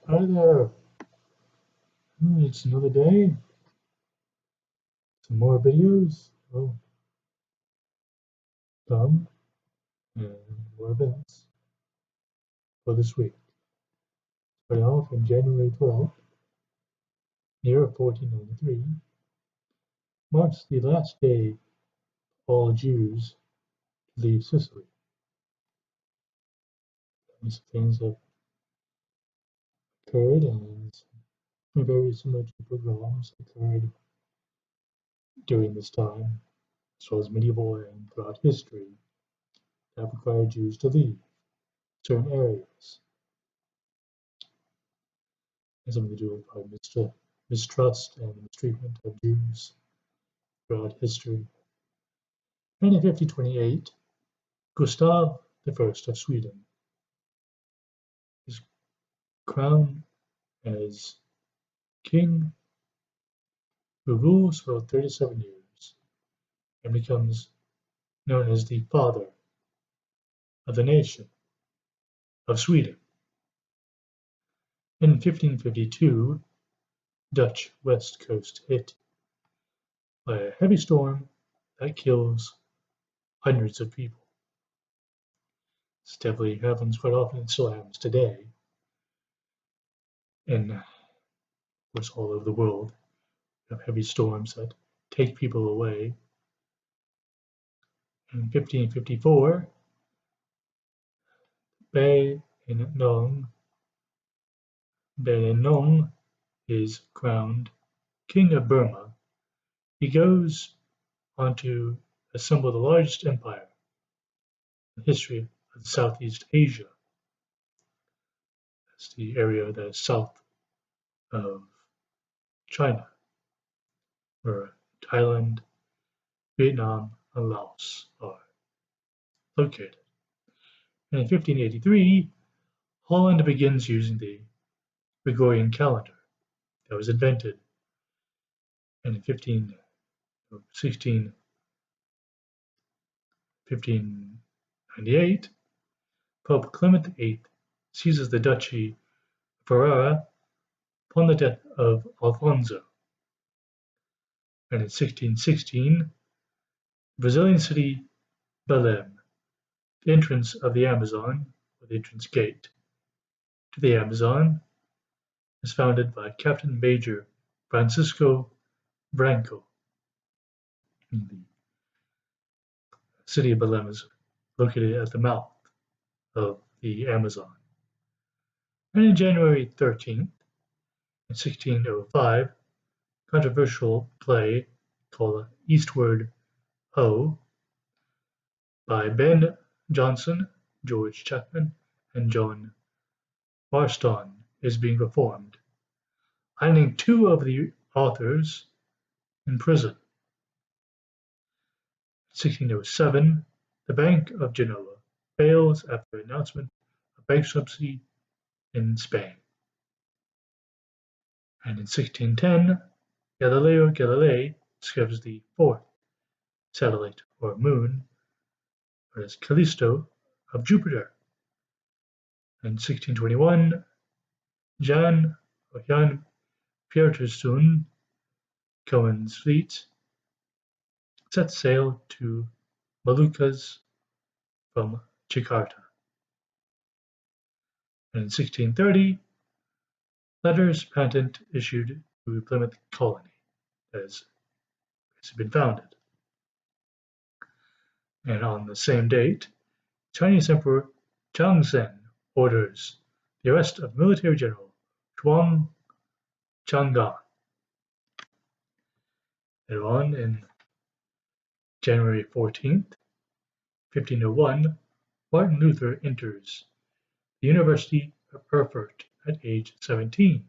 Hi there. It's another day. Some more videos. Oh, come and more events for this week. Starting off on January 12th, year of 1493, marks the last day all Jews to leave Sicily. These things have occurred and very similar to pogroms occurred during this time, as well as medieval and throughout history, that required Jews to leave certain areas. Has something to do with probably mistrust and mistreatment of Jews throughout history. And in 1528, Gustav I of Sweden is crowned as king who rules for 37 years and becomes known as the father of the nation of Sweden. In 1552, Dutch west coast hit by a heavy storm that kills hundreds of people. This definitely happens quite often and still happens today. And of course, all over the world, you have heavy storms that take people away. In 1554, Bainenong is crowned king of Burma. He goes on to assemble the largest empire in the history of Southeast Asia. That's the area that is south of China, where Thailand, Vietnam, and Laos are located. And in 1583, Holland begins using the Gregorian calendar that was invented. And in 1598, Pope Clement VIII seizes the Duchy of Ferrara upon the death of Alfonso. And in 1616, the Brazilian city Belém, the entrance of the Amazon, or the entrance gate to the Amazon, is founded by Captain Major Francisco Branco. The city of Belém is located at the mouth of the Amazon. And in January 13th, in 1605, controversial play called Eastward Ho! By Ben Jonson, George Chapman, and John Marston is being performed, landing two of the authors in prison. In 1607, the Bank of Genoa fails after announcement of bankruptcy in Spain. And in 1610, Galileo Galilei discovers the fourth satellite or moon, known as Callisto, of Jupiter. In 1621, Jan Pieterszoon Cohen's fleet set sail to Moluccas from Jakarta. And in 1630, letters patent issued to Plymouth Colony has been founded. And on the same date, Chinese Emperor Changzhen orders the arrest of military general Zhuang Chang'an. Later on, in January 14th, 1501, Martin Luther enters the University of Erfurt at age 17.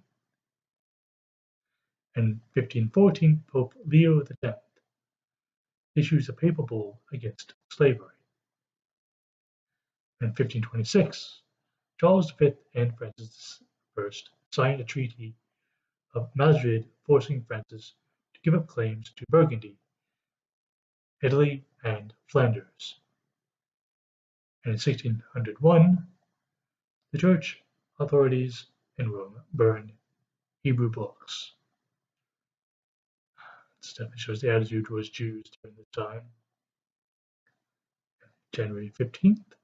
In 1514, Pope Leo X issues a papal bull against slavery. In 1526, Charles V and Francis I signed a treaty of Madrid forcing Francis to give up claims to Burgundy, Italy, and Flanders. And in 1601, the church authorities in Rome burned Hebrew books. This definitely shows the attitude towards Jews during this time. January 15th.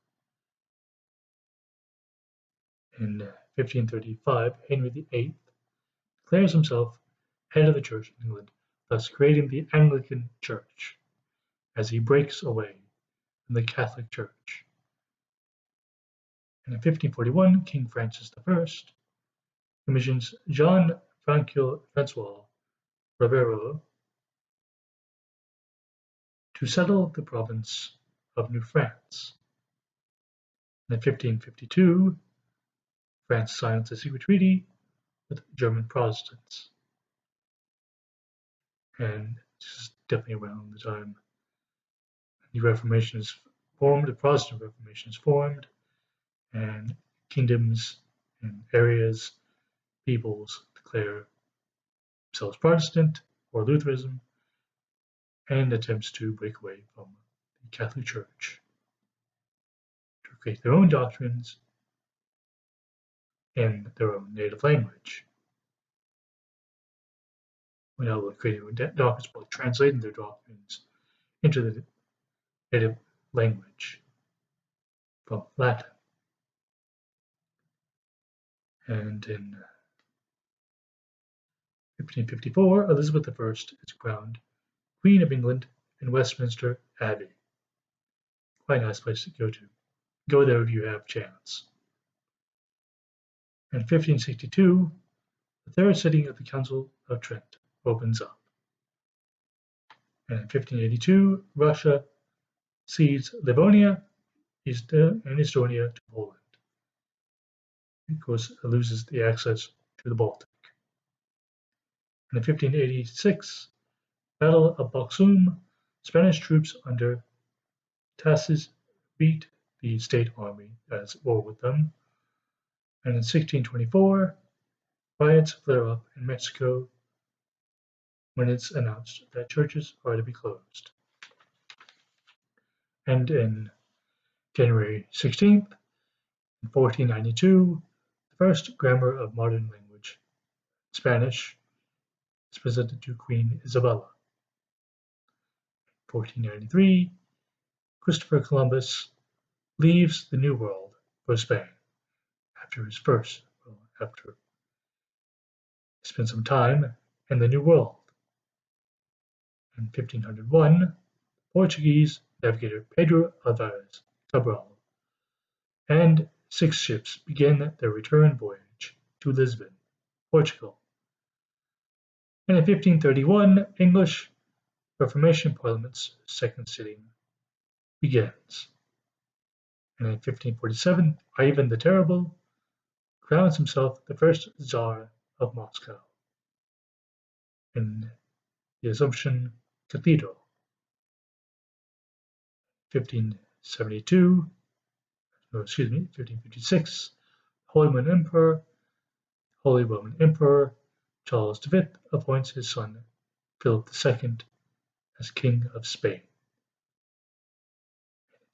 In 1535, Henry VIII declares himself head of the Church in England, thus creating the Anglican Church, as he breaks away from the Catholic Church. And in 1541, King Francis I commissions Jean Francois Ribero to settle the province of New France. And in 1552, France signs a secret treaty with German Protestants. And this is definitely around the time the Reformation is formed, the Protestant Reformation is formed, and kingdoms and areas, peoples declare themselves Protestant or Lutheranism and attempts to break away from the Catholic Church to create their own doctrines in their own native language. Without creating doctrines, but translating their doctrines into the native language from Latin. And in 1554, Elizabeth I is crowned Queen of England in Westminster Abbey. Quite a nice place to go to. Go there if you have chance. In 1562, the third sitting of the Council of Trent opens up. And in 1582, Russia cedes Livonia and Estonia to Poland. Of course, it loses the access to the Baltic. And in 1586, Battle of Boxum, Spanish troops under Tassis beat the state army as at war with them. And in 1624, riots flare up in Mexico when it's announced that churches are to be closed. And in January 16th, in 1492, the first grammar of modern language, Spanish, is presented to Queen Isabella. 1493, Christopher Columbus leaves the New World for Spain after he spent some time in the New World. In 1501, Portuguese navigator Pedro Alvares Cabral and 6 ships begin their return voyage to Lisbon, Portugal. And in 1531, English Reformation Parliament's second sitting begins. And in 1547, Ivan the Terrible crowns himself the first Tsar of Moscow in the Assumption Cathedral. 1556, Holy Roman Emperor Charles V appoints his son Philip II as King of Spain.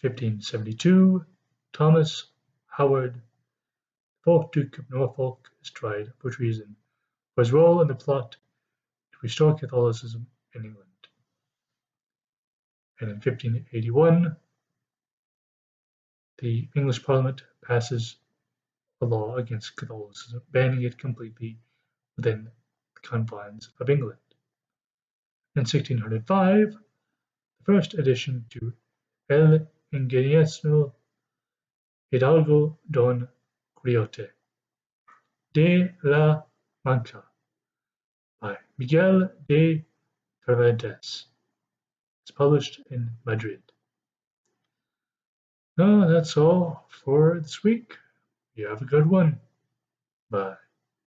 1572, Thomas Howard, 4th Duke of Norfolk, is tried for treason for his role in the plot to restore Catholicism in England. And in 1581, the English Parliament passes a law against Catholicism, banning it completely within the confines of England. In 1605, the first addition to El Ingenioso Hidalgo Don Quixote de la Mancha by Miguel de Cervantes is published in Madrid. That's all for this week. You have a good one. Bye.